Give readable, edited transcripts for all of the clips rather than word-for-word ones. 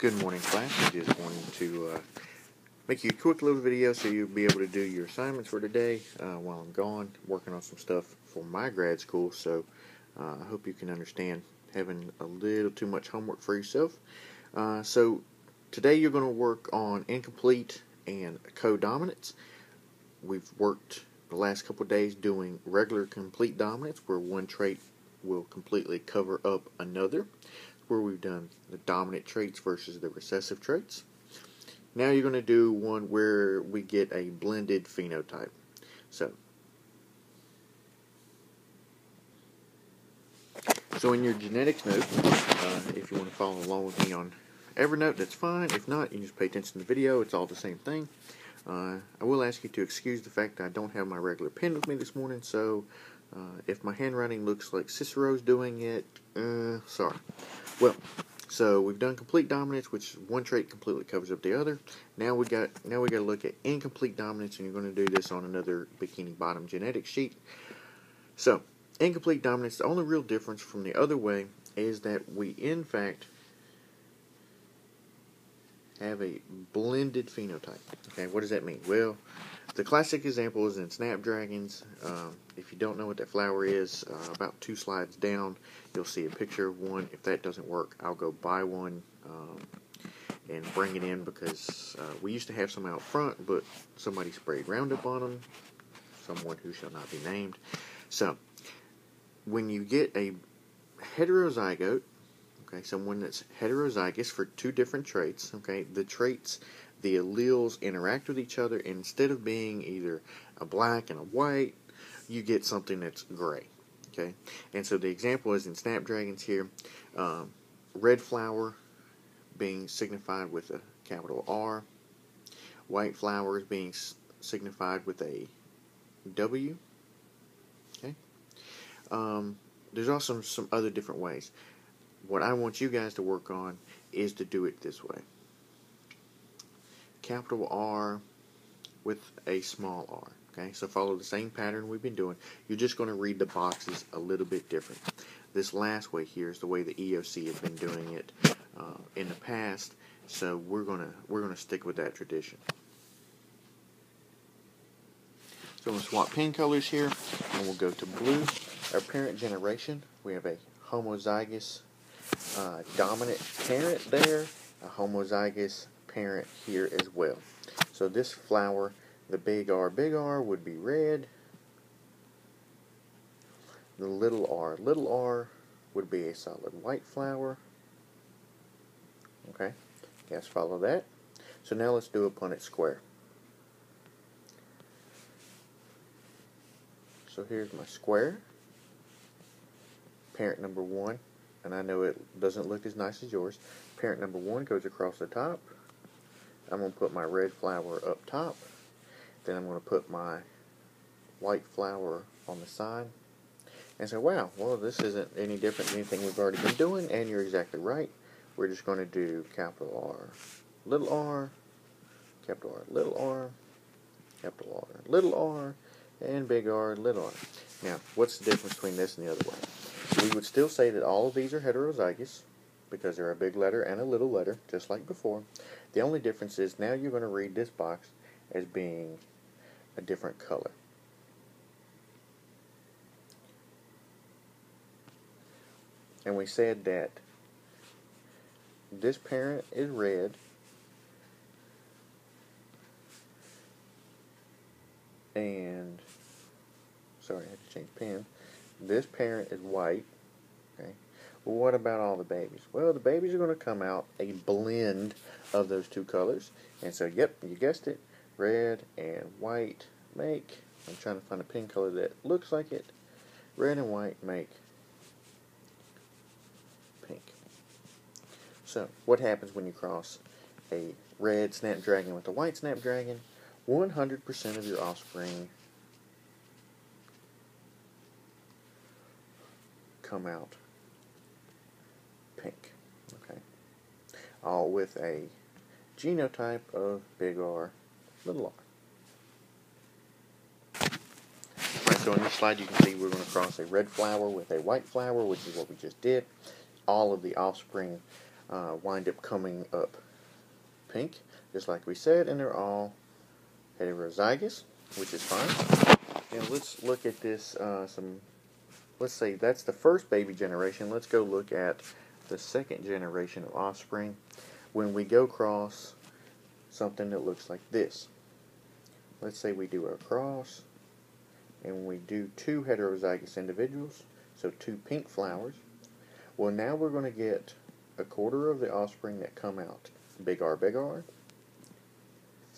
Good morning, class. I just wanted to make you a quick little video so you'll be able to do your assignments for today while I'm gone, working on some stuff for my grad school. So I hope you can understand having a little too much homework for yourself. So today you're going to work on incomplete and CoDominance. We've worked the last couple of days doing regular complete dominance, where one trait will completely cover up another, where we've done the dominant traits versus the recessive traits. Now you're going to do one where we get a blended phenotype. So in your genetics note, if you want to follow along with me on Evernote, that's fine. If not, you just pay attention to the video. It's all the same thing. I will ask you to excuse the fact that I don't have my regular pen with me this morning, so if my handwriting looks like Cicero's doing it, sorry. Well, so we've done complete dominance, which one trait completely covers up the other. Now we got to look at incomplete dominance, and you're going to do this on another bikini bottom genetics sheet. So incomplete dominance, the only real difference from the other way is that we in fact have a blended phenotype. Okay, what does that mean? Well, the classic example is in snapdragons. If you don't know what that flower is, about 2 slides down, you'll see a picture of one. If that doesn't work, I'll go buy one and bring it in, because we used to have some out front, but somebody sprayed Roundup on them, someone who shall not be named. So, when you get a heterozygote, okay, someone that's heterozygous for 2 different traits, okay, the traits, the alleles interact with each other, and instead of being either a black and a white, you get something that's gray, okay? And so the example is in snapdragons here, red flower being signified with a capital R, white flowers being signified with a W, okay? There's also some other different ways. What I want you guys to work on is to do it this way. Capital R with a small r. Okay, so follow the same pattern we've been doing. You're just going to read the boxes a little bit different. This last way here is the way the EOC has been doing it in the past, so we're gonna stick with that tradition. So I'm going to swap pen colors here, and we'll go to blue. Our parent generation, we have a homozygous dominant parent there, a homozygous parent here as well. So this flower, the big R would be red. The little r would be a solid white flower. Okay, guys follow that. So now let's do a Punnett square. So here's my square. Parent number 1, and I know it doesn't look as nice as yours. Parent number 1 goes across the top. I'm going to put my red flower up top. Then I'm going to put my white flower on the side. And say, wow, well, this isn't any different than anything we've already been doing, and you're exactly right. We're just going to do capital R, little r, capital R, little r, capital R, little r, and big R, little r. Now, what's the difference between this and the other way? We would still say that all of these are heterozygous, because they're a big letter and a little letter, just like before. The only difference is now you're going to read this box as being a different color. And we said that this parent is red, and, sorry, I had to change pen. This parent is white, okay? Well, what about all the babies? Well, the babies are going to come out a blend of those 2 colors. And so, yep, you guessed it, red and white make, I'm trying to find a pen color that looks like it, red and white make pink. So, what happens when you cross a red snapdragon with a white snapdragon? 100% of your offspring come out pink, okay, all with a genotype of big R, little r. Right, so on this slide you can see we're going to cross a red flower with a white flower, which is what we just did. All of the offspring wind up coming up pink, just like we said, and they're all heterozygous, which is fine. Now let's look at this, let's say that's the first baby generation. Let's go look at the second generation of offspring when we go cross something that looks like this. Let's say we do a cross and we do 2 heterozygous individuals, so 2 pink flowers. Well, now we're going to get a quarter of the offspring that come out big R,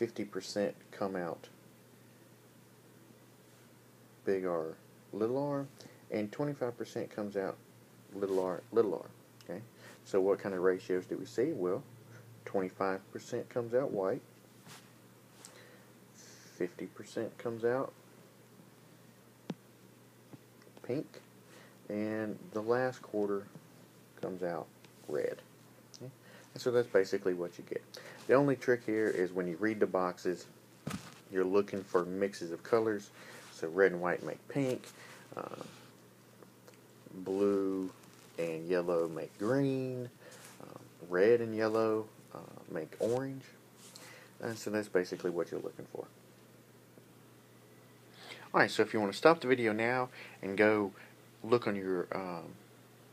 50% come out big R, little r, and 25% comes out little r. Okay, so what kind of ratios do we see? Well, 25% comes out white, 50% comes out pink, and the last quarter comes out red. Okay? And so that's basically what you get. The only trick here is when you read the boxes, you're looking for mixes of colors. So red and white make pink, blue and yellow make green, red and yellow make orange. And so that's basically what you're looking for. Alright, so if you want to stop the video now and go look on your,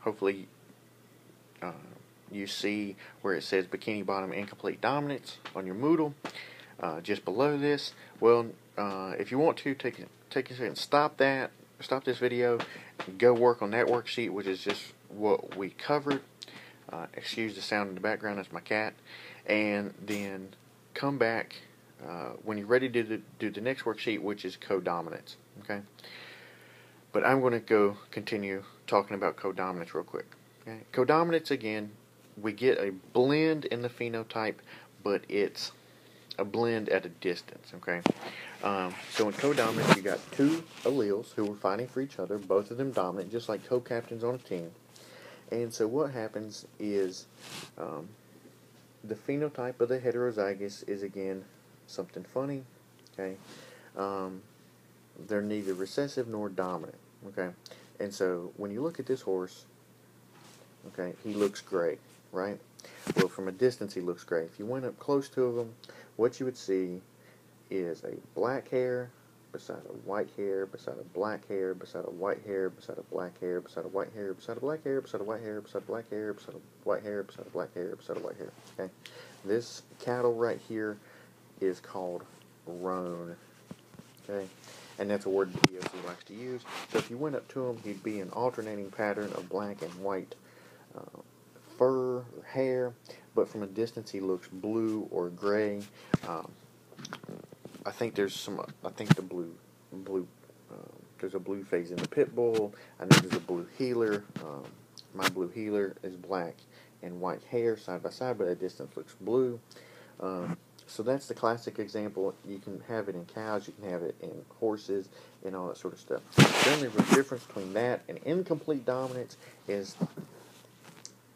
hopefully you see where it says Bikini Bottom Incomplete Dominance on your Moodle, just below this. Well, if you want to, take a second, stop this video, go work on that worksheet, which is just what we covered. Excuse the sound in the background, that's my cat. And then come back when you're ready to do the next worksheet, which is CoDominance. Okay? But I'm going to go continue talking about CoDominance real quick. Okay? CoDominance, again, we get a blend in the phenotype, but it's a blend at a distance. Okay? So in CoDominance, you got 2 alleles who are fighting for each other, both of them dominant, just like co-captains on a team. And so what happens is the phenotype of the heterozygous is, again, something funny. Okay, they're neither recessive nor dominant. Okay, and so when you look at this horse, okay, he looks great, right? Well, from a distance he looks great. If you went up close to him, what you would see is a black hair beside a white hair, beside a black hair, beside a white hair, beside a black hair, beside a white hair, beside a black hair, beside a white hair, beside a black hair, beside a white hair, beside a black hair, beside a white hair. Okay, this cattle right here is called roan. Okay, and that's a word the DOC likes to use. So if you went up to him, he'd be an alternating pattern of black and white fur or hair, but from a distance he looks blue or gray. I think there's some. I think the blue. There's a blue phase in the pit bull. I know there's a blue healer. My blue healer is black and white hair side by side, but at distance looks blue. So that's the classic example. You can have it in cows. You can have it in horses and all that sort of stuff. The only real difference between that and incomplete dominance is,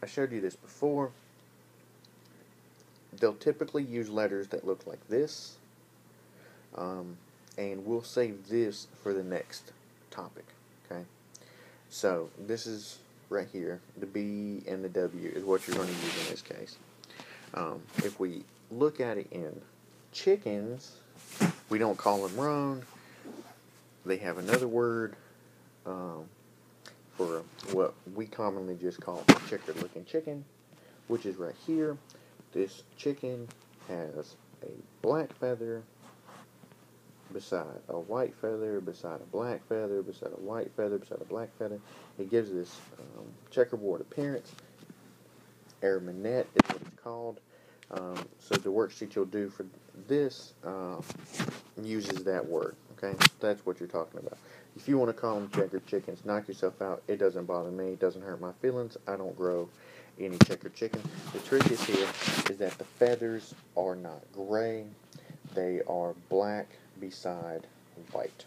I showed you this before. They'll typically use letters that look like this. And we'll save this for the next topic. Okay, so this is right here. The B and the W is what you're going to use in this case. If we look at it in chickens, we don't call them roan. They have another word for what we commonly just call a checkered looking chicken, which is right here. This chicken has a black feather beside a white feather, beside a black feather, beside a white feather, beside a black feather. It gives this checkerboard appearance. Araminet is what it's called. So the worksheet you'll do for this uses that word. Okay, that's what you're talking about. If you want to call them checkered chickens, knock yourself out. It doesn't bother me. It doesn't hurt my feelings. I don't grow any checkered chicken. The trick is here is that the feathers are not gray. They are black beside white.